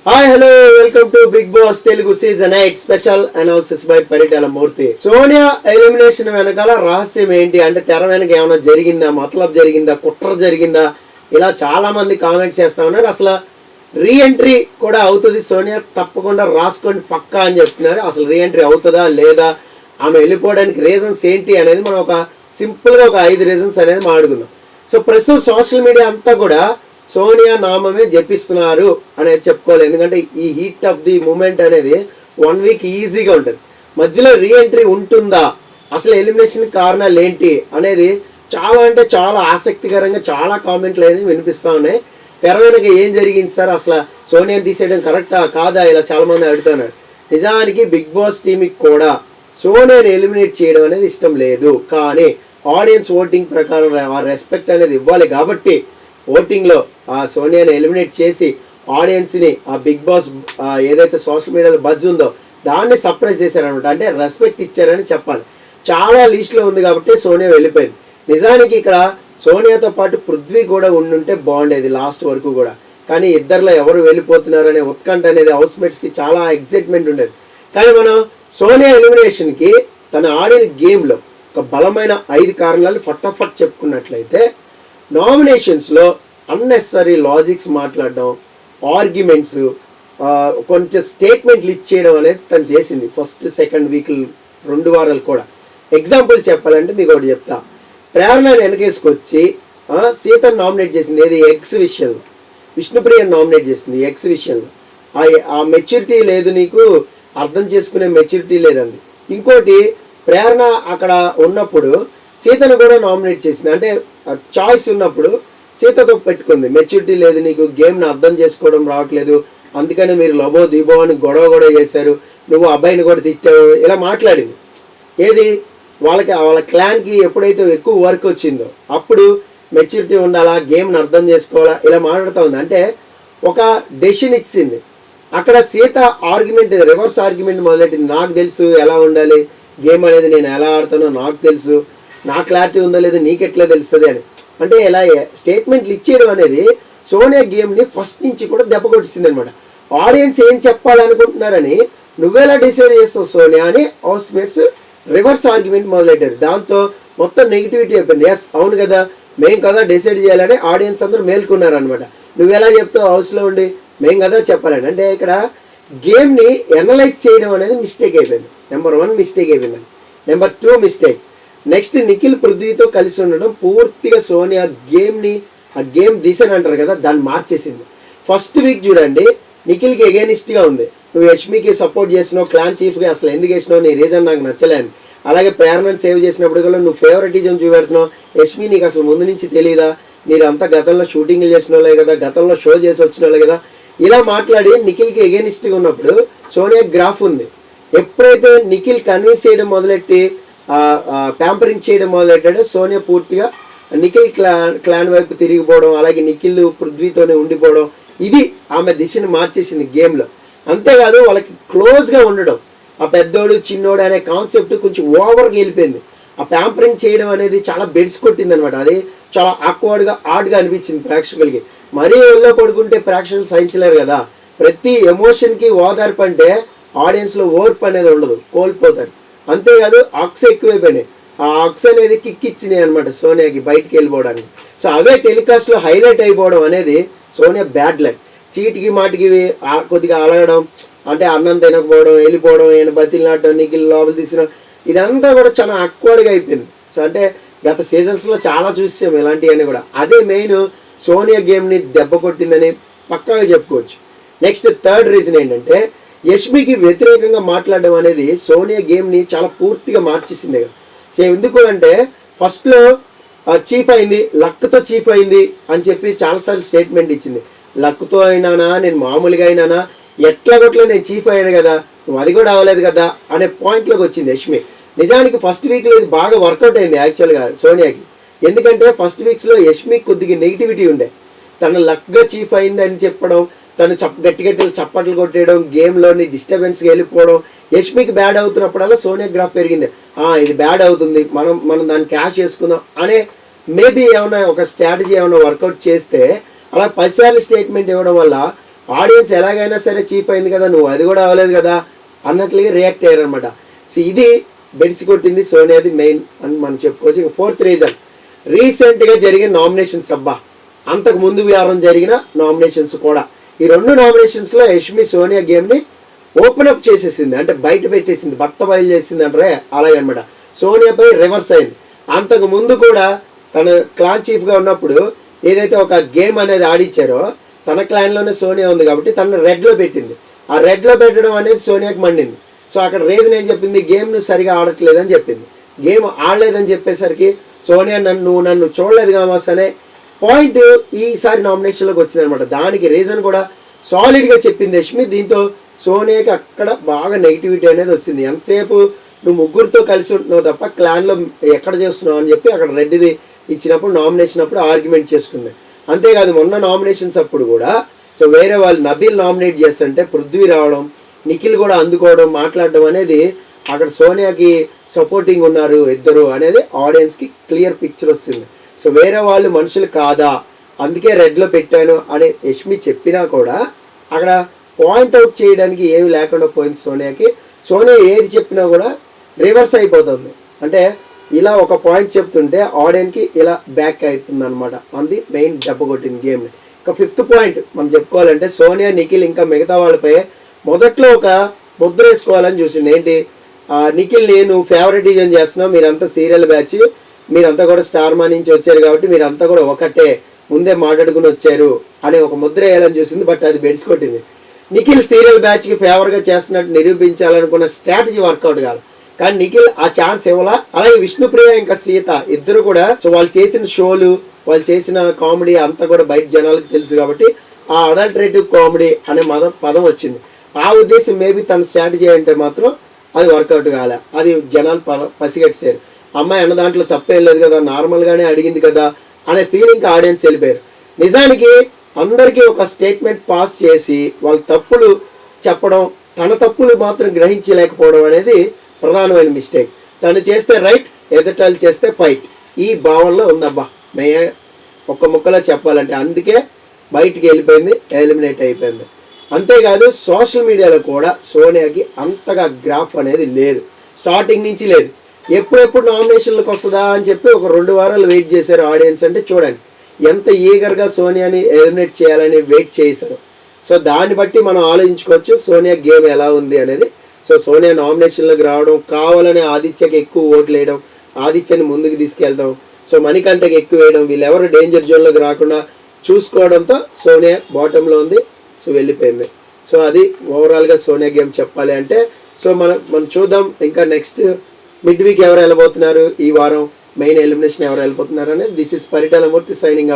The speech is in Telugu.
Hi hello welcome to Bigg Boss Telugu season 8 special analysis by Paritala Murthy. Sonia elimination వెనకాల రహస్యం ఏంటి అంటే తెర వెనక ఏమైనా జరిగిందా, మతలబ్ జరిగిందా, కుట్ర జరిగిందా, ఇలా చాలా మంది కామెంట్స్ చేస్తా ఉన్నారు. అసలు రీఎంట్రీ కూడా అవుతుంది సోనియా, తప్పకుండా రాసుకోండి పక్కా అని చెప్తున్నారు. అసలు రీఎంట్రీ అవుతుందా లేదా, ఆమె వెళ్ళిపోవడానికి రీజన్స్ ఏంటి అనేది మనం ఒక సింపుల్గా ఒక 5 రీజన్స్ అనేది మాట్లాడుకుందాం. సో ప్రస్తుతం సోషల్ మీడియా అంతా కూడా సోనియా నామమే జపిస్తున్నారు అనేది చెప్పుకోవాలి. ఎందుకంటే ఈ హీట్ ఆఫ్ ది మూమెంట్ అనేది 1 వీక్ ఈజీగా ఉంటుంది. మధ్యలో రీఎంట్రీ ఉంటుందా, అసలు ఎలిమినేషన్ కారణాలు ఏంటి అనేది చాలా అంటే చాలా ఆసక్తికరంగా చాలా కామెంట్లు అనేది వినిపిస్తూ ఉన్నాయి. తెర వెనక ఏం జరిగింది సార్, అసలు సోనియా తీసేయడం కరెక్టా కాదా, ఇలా చాలా మంది అడుగుతున్నారు. నిజానికి బిగ్ బాస్ టీంకి కూడా సోనియాని ఎలిమినేట్ చేయడం అనేది ఇష్టం లేదు. కానీ ఆడియన్స్ ఓటింగ్ ప్రకారం రెస్పెక్ట్ అనేది ఇవ్వాలి కాబట్టి ఓటింగ్లో ఆ సోనియాని ఎలిమినేట్ చేసి ఆడియన్స్ని ఆ బిగ్ బాస్ ఏదైతే సోషల్ మీడియాలో బజ్ ఉందో దాన్ని సర్ప్రైజ్ చేశారనమాట. అంటే రెస్పెక్ట్ ఇచ్చారని చెప్పాలి. చాలా లిస్ట్లో ఉంది కాబట్టి సోనియా వెళ్ళిపోయింది. నిజానికి ఇక్కడ సోనియాతో పాటు పృథ్వీ కూడా ఉండుంటే బాగుండేది లాస్ట్ వరకు కూడా. కానీ ఇద్దరిలో ఎవరు వెళ్ళిపోతున్నారు అనే ఉత్కంఠ అనేది హౌస్మేట్స్కి చాలా ఎగ్జైట్మెంట్ ఉండేది. కానీ మనం సోనియా ఎలిమినేషన్కి తన ఆడిన గేమ్లో ఒక బలమైన 5 కారణాలు ఫటాఫట్ చెప్పుకున్నట్లయితే, నామినేషన్స్లో అన్నెసరీ లాజిక్స్ మాట్లాడడం, ఆర్గ్యుమెంట్స్, కొంచెం స్టేట్మెంట్లు ఇచ్చేయడం అనేది తను చేసింది ఫస్ట్ సెకండ్ వీక్ 2 వారాలు కూడా. ఎగ్జాంపుల్ చెప్పాలంటే మీకు ఒకటి చెప్తా. ప్రేరణని వెనకేసుకొచ్చి సీతను నామినేట్ చేసింది ఏది, ఎగ్స్ విషయంలో. విష్ణుప్రియని నామినేట్ చేసింది ఎగ్స్ విషయంలో. ఆ మెచ్యూరిటీ లేదు, నీకు అర్థం చేసుకునే మెచ్యూరిటీ లేదండి. ఇంకోటి, ప్రేరణ అక్కడ ఉన్నప్పుడు సీతను కూడా నామినేట్ చేసింది. అంటే చాయిస్ ఉన్నప్పుడు సీతతో పెట్టుకుంది, మెచ్యూరిటీ లేదు నీకు, గేమ్ని అర్థం చేసుకోవడం రావట్లేదు, అందుకని మీరు లబో దీబో అని గొడవ చేశారు, నువ్వు అబ్బాయిని కూడా తిట్టావు, ఇలా మాట్లాడింది. ఏది, వాళ్ళ క్లాన్కి ఎప్పుడైతే ఎక్కువ వర్క్ వచ్చిందో అప్పుడు మెచ్యూరిటీ ఉండాలా, గేమ్ని అర్థం చేసుకోవాలా, ఇలా మాట్లాడుతూ ఉంది. అంటే ఒక డెసిషన్ ఇచ్చింది. అక్కడ సీత ఆర్గ్యుమెంట్, రివర్స్ ఆర్గ్యుమెంట్ మొదలెట్టింది. నాకు తెలుసు ఎలా ఉండాలి గేమ్ అనేది, నేను ఎలా ఆడుతానో నాకు తెలుసు, నా క్లారిటీ ఉందో లేదో నీకెట్లా తెలుస్తుంది అని. అంటే ఇలా స్టేట్మెంట్లు ఇచ్చేయడం అనేది సోనియా గేమ్ని ఫస్ట్ నుంచి కూడా దెబ్బ కొట్టింది అనమాట. ఆడియన్స్ ఏం చెప్పాలనుకుంటున్నారని నువ్వెలా డిసైడ్ చేస్తావు సోనియా అని హౌస్మేట్స్ రివర్స్ ఆర్గ్యుమెంట్ మొదలెట్టారు. దాంతో మొత్తం నెగిటివిటీ అయిపోయింది. ఎస్ అవును కదా, మేం కదా డిసైడ్ చేయాలని ఆడియన్స్ అందరూ మేల్కొన్నారనమాట. నువ్వెలా చెప్తావు హౌస్లో ఉండి, మేం కదా చెప్పాలని. అంటే ఇక్కడ గేమ్ని ఎనలైజ్ చేయడం అనేది మిస్టేక్ అయిపోయింది. నెంబర్ 1 మిస్టేక్ అయిపోయింది. నెంబర్ 2 మిస్టేక్, నెక్స్ట్ నిఖిల్ పృథ్వీతో కలిసి ఉండడం పూర్తిగా సోనియా గేమ్ని, ఆ గేమ్ దిశని అంటారు కదా, దాన్ని మార్చేసింది. ఫస్ట్ వీక్ చూడండి నిఖిల్కి ఎగెనిస్ట్గా ఉంది, నువ్వు యష్మికి సపోర్ట్ చేసినావు, క్లాన్ చీఫ్గా అసలు ఎందుకు వేసినావు, నీ రీజన్ నాకు నచ్చలేదు. అలాగే ప్రేరణను సేవ్ చేసినప్పుడు కూడా నువ్వు ఫేవరెటిజం చూపెడుతున్నావు, యష్మి నీకు అసలు ముందు నుంచి తెలియదా, మీరు అంతా గతంలో షూటింగ్లు చేసిన వాళ్ళే కదా, గతంలో షో చేసి వచ్చిన వాళ్ళే కదా, ఇలా మాట్లాడి నిఖిల్కి ఎగెనిస్ట్గా ఉన్నప్పుడు సోనియా గ్రాఫ్ ఉంది. ఎప్పుడైతే నిఖిల్ కన్విన్స్ చేయడం మొదలెట్టి ప్యాంపరింగ్ చేయడం మొదలెట్టాడో సోనియా పూర్తిగా నిఖిల్ క్లాన్ వైపు తిరిగిపోవడం, అలాగే నిఖిల్ పృథ్వీతోనే ఉండిపోవడం, ఇది ఆమె దిశను మార్చేసింది గేమ్లో. అంతేకాదు వాళ్ళకి క్లోజ్గా ఉండడం, ఆ పెద్దోడు చిన్నోడు అనే కాన్సెప్ట్ కొంచెం ఓవర్గా వెళ్ళిపోయింది. ఆ ప్యాంపరింగ్ చేయడం అనేది చాలా బెడ్స్ కొట్టింది అనమాట. అది చాలా ఆక్వర్డ్గా ఆడ్గా అనిపించింది ప్రేక్షకులకి. మరీ ఒళ్ళో పడుకుంటే ప్రేక్షకులు సహించలేరు కదా. ప్రతి ఎమోషన్కి ఓదార్పు అంటే ఆడియన్స్లో ఓర్పు అనేది ఉండదు, కోల్పోతారు. అంతేకాదు అక్స్ ఎక్కువైపోయినాయి. ఆ అక్స్ అనేది కిక్ ఇచ్చినాయి అనమాట సోనియాకి బయటికి వెళ్ళిపోవడానికి. సో అవే టెలికాస్ట్లో హైలైట్ అయిపోవడం అనేది సోనియా బ్యాడ్ లక్. చీటికి మాటికి కొద్దిగా అలగడం, అంటే అన్నం తినకపోవడం, వెళ్ళిపోవడం, ఈయన బతిలాడటం, నిఖిల్ లోపల తీసిన, ఇదంతా కూడా చాలా అక్వర్డ్గా అయిపోయింది. సో అంటే గత సీజన్స్లో చాలా చూసాం ఇలాంటివన్నీ కూడా. అదే మెయిన్ సోనియా గేమ్ని దెబ్బ కొట్టిందని పక్కాగా చెప్పుకోవచ్చు. నెక్స్ట్ థర్డ్ రీజన్ ఏంటంటే, యష్మికి వ్యతిరేకంగా మాట్లాడడం అనేది సోనియా గేమ్ని చాలా పూర్తిగా మార్చేసింది కదా. సో ఎందుకు అంటే ఫస్ట్లో చీఫ్ అయింది, లక్తో చీఫ్ అయింది అని చెప్పి చాలాసార్లు స్టేట్మెంట్ ఇచ్చింది. లక్తో అయినానా, నేను మామూలుగా అయినానా, ఎట్లాగొట్లా నేను చీఫ్ అయ్యాను కదా, నువ్వు అది కూడా అవ్వలేదు కదా అనే పాయింట్లోకి వచ్చింది యష్మి. నిజానికి ఫస్ట్ వీక్లో ఇది బాగా వర్కౌట్ అయింది యాక్చువల్గా సోనియాకి. ఎందుకంటే ఫస్ట్ వీక్స్లో యష్మి కొద్దిగా నెగిటివిటీ ఉండే, తను లక్గా చీఫ్ అయింది అని చెప్పడం, తను గట్టి చప్పట్లు కొట్టేయడం, గేమ్లోని డిస్టర్బెన్స్గా వెళ్ళిపోవడం, యష్మికి బ్యాడ్ అవుతున్నప్పుడల్లా సోనియా గ్రాఫ్ పెరిగింది. ఇది బ్యాడ్ అవుతుంది, మనం దాన్ని క్యాష్ చేసుకుందాం అనే మేబీ ఏమైనా ఒక స్ట్రాటజీ ఏమైనా వర్కౌట్ చేస్తే, అలా 10 సార్లు స్టేట్మెంట్ ఇవ్వడం వల్ల ఆడియన్స్ ఎలాగైనా సరే చీప్ అయింది కదా, నువ్వు అది కూడా అవ్వలేదు కదా అన్నట్లుగా రియాక్ట్ అయ్యారు అనమాట. సో ఇది బెడిసి కొట్టింది సోనియాది మెయిన్ అని మనం చెప్పుకోవచ్చు. ఇక 4th రీజన్, రీసెంట్గా జరిగిన నామినేషన్స్. అబ్బా, అంతకు ముందు వారం జరిగిన నామినేషన్స్ కూడా, ఈ 2 నామినేషన్స్లో యష్మి సోనియా గేమ్ని ఓపెన్ అప్ చేసేసింది, అంటే బయట పెట్టేసింది, బట్ట బయలు చేసింది అంటారే అలాగే అనమాట. సోనియాపై రివర్స్ అయింది. అంతకు ముందు కూడా తన క్లాన్ చీఫ్గా ఉన్నప్పుడు ఏదైతే ఒక గేమ్ అనేది ఆడిచ్చారో తన క్లాన్లోనే సోనియా ఉంది కాబట్టి తనను రెడ్లో పెట్టింది. ఆ రెడ్లో పెట్టడం అనేది సోనియాకి మండింది. సో అక్కడ రీజన్ ఏం చెప్పింది, గేమ్ను సరిగా ఆడట్లేదని చెప్పింది. గేమ్ ఆడలేదని చెప్పేసరికి సోనియా నన్ను చూడలేదు కామాస్ అనే పాయింట్ ఈసారి నామినేషన్లోకి వచ్చింది అనమాట. దానికి రీజన్ కూడా సాలిడ్గా చెప్పింది యష్మి. దీంతో సోనియాకి అక్కడ బాగా నెగిటివిటీ అనేది వచ్చింది. ఎంతసేపు నువ్వు ముగ్గురితో కలిసి ఉంటున్నావు తప్ప క్లాన్లో ఎక్కడ చేస్తున్నావు అని చెప్పి అక్కడ రెడ్డిది ఇచ్చినప్పుడు నామినేషన్ అప్పుడు ఆర్గ్యుమెంట్ చేసుకుంది. అంతేకాదు మొన్న నామినేషన్స్ అప్పుడు కూడా సో వేరే వాళ్ళు నబీల్ నామినేట్ చేస్తుంటే పృథ్వీ రావడం, నిఖిల్ కూడా అందుకోవడం, మాట్లాడడం అనేది అక్కడ సోనియాకి సపోర్టింగ్ ఉన్నారు ఇద్దరు అనేది ఆడియన్స్కి క్లియర్ పిక్చర్ వస్తుంది. సో వేరే వాళ్ళు మనుషులు కాదా, అందుకే రెడ్లో పెట్టాను అని యష్మి చెప్పినా కూడా అక్కడ పాయింట్అవుట్ చేయడానికి ఏమి లేకుండా పోయింది సోనియాకి. సోనియా ఏది చెప్పినా కూడా రివర్స్ అయిపోతుంది. అంటే ఇలా ఒక పాయింట్ చెప్తుంటే ఆడియన్కి ఇలా బ్యాక్ అవుతుంది అనమాట. అది మెయిన్ దెబ్బ కొట్టింది గేమ్ని. ఇక 5th పాయింట్ మనం చెప్పుకోవాలంటే సోనియా, నిఖిల్ ఇంకా మిగతా వాళ్ళపై మొదట్లో ఒక ముద్ర వేసుకోవాలని చూసింది. ఏంటి, నిఖిల్ని నువ్వు ఫేవరెటిజం చేస్తున్నావు, మీరంతా సీరియల్ బ్యాచ్, మీరంతా కూడా స్టార్ మా నుంచి వచ్చారు కాబట్టి మీరంతా కూడా ఒకటే, ముందే మాట్లాడుకుని వచ్చారు అనే ఒక ముద్ర వేయాలని చూసింది. బట్ అది బెడిసికొట్టింది. నిఖిల్ సీరియల్ బ్యాచ్కి ఫేవర్గా చేస్తున్నట్టు నిరూపించాలనుకున్న స్ట్రాటజీ వర్కౌట్ కాదు. కానీ నిఖిల్ ఆ ఛాన్స్ ఇవ్వాలా. అలాగే విష్ణుప్రియ ఇంకా సీత ఇద్దరు కూడా సో వాళ్ళు చేసిన షోలు, వాళ్ళు చేసిన కామెడీ అంతా కూడా బయట జనాలకు తెలుసు కాబట్టి ఆ అడల్టరేటివ్ కామెడీ అనే పదం వచ్చింది. ఆ ఉద్దేశం మేబీ తన స్ట్రాటజీ అంటే మాత్రం అది వర్కౌట్ కాలే. అది జనాలు పసిగట్టేశారు. అమ్మాయి అన్న దాంట్లో తప్పేం లేదు కదా, నార్మల్గానే అడిగింది కదా అనే ఫీలింగ్ ఆడియన్స్ వెళ్ళిపోయారు. నిజానికి అందరికీ ఒక స్టేట్మెంట్ పాస్ చేసి వాళ్ళ తప్పులు చెప్పడం, తన తప్పులు మాత్రం గ్రహించలేకపోవడం అనేది ప్రధానమైన మిస్టేక్. తను చేస్తే రైట్, ఎదుటాలు చేస్తే ఫైట్, ఈ భావనలో ఉందబ్బా మే ఒక్క ముక్కలో చెప్పాలంటే. అందుకే బయటికి వెళ్ళిపోయింది, ఎలిమినేట్ అయిపోయింది. అంతేకాదు సోషల్ మీడియాలో కూడా సోనియాకి అంతగా గ్రాఫ్ అనేది లేదు, స్టార్టింగ్ నుంచి లేదు. ఎప్పుడెప్పుడు నామినేషన్లకు వస్తుందా అని చెప్పి ఒక 2 వారాలు వెయిట్ చేశారు ఆడియన్స్. అంటే చూడండి ఎంత ఈగర్గా సోనియాని ఎలిమినేట్ చేయాలని వెయిట్ చేశారు. సో దాన్ని బట్టి మనం ఆలోచించుకోవచ్చు సోనియా గేమ్ ఎలా ఉంది అనేది. సో సోనియా నామినేషన్లోకి రావడం, కావాలనే ఆదిత్యకి ఎక్కువ ఓట్లు వేయడం, ఆదిత్యని ముందుకు తీసుకెళ్ళడం, సో మణికంఠకి ఎక్కువ వేయడం, వీళ్ళెవరు డేంజర్ జోన్లోకి రాకుండా చూసుకోవడంతో సోనియా బాటంలో ఉంది. సో వెళ్ళిపోయింది. సో అది ఓవరాల్గా సోనియా గేమ్ చెప్పాలి అంటే. సో మనం చూద్దాం ఇంకా నెక్స్ట్ మిడ్ వీక్ ఎవరు వెళ్ళబోతున్నారు, ఈ వారం మెయిన్ ఎలిమినేషన్ ఎవరు వెళ్ళిపోతున్నారు అనేది. This is Paritala Murthy signing off.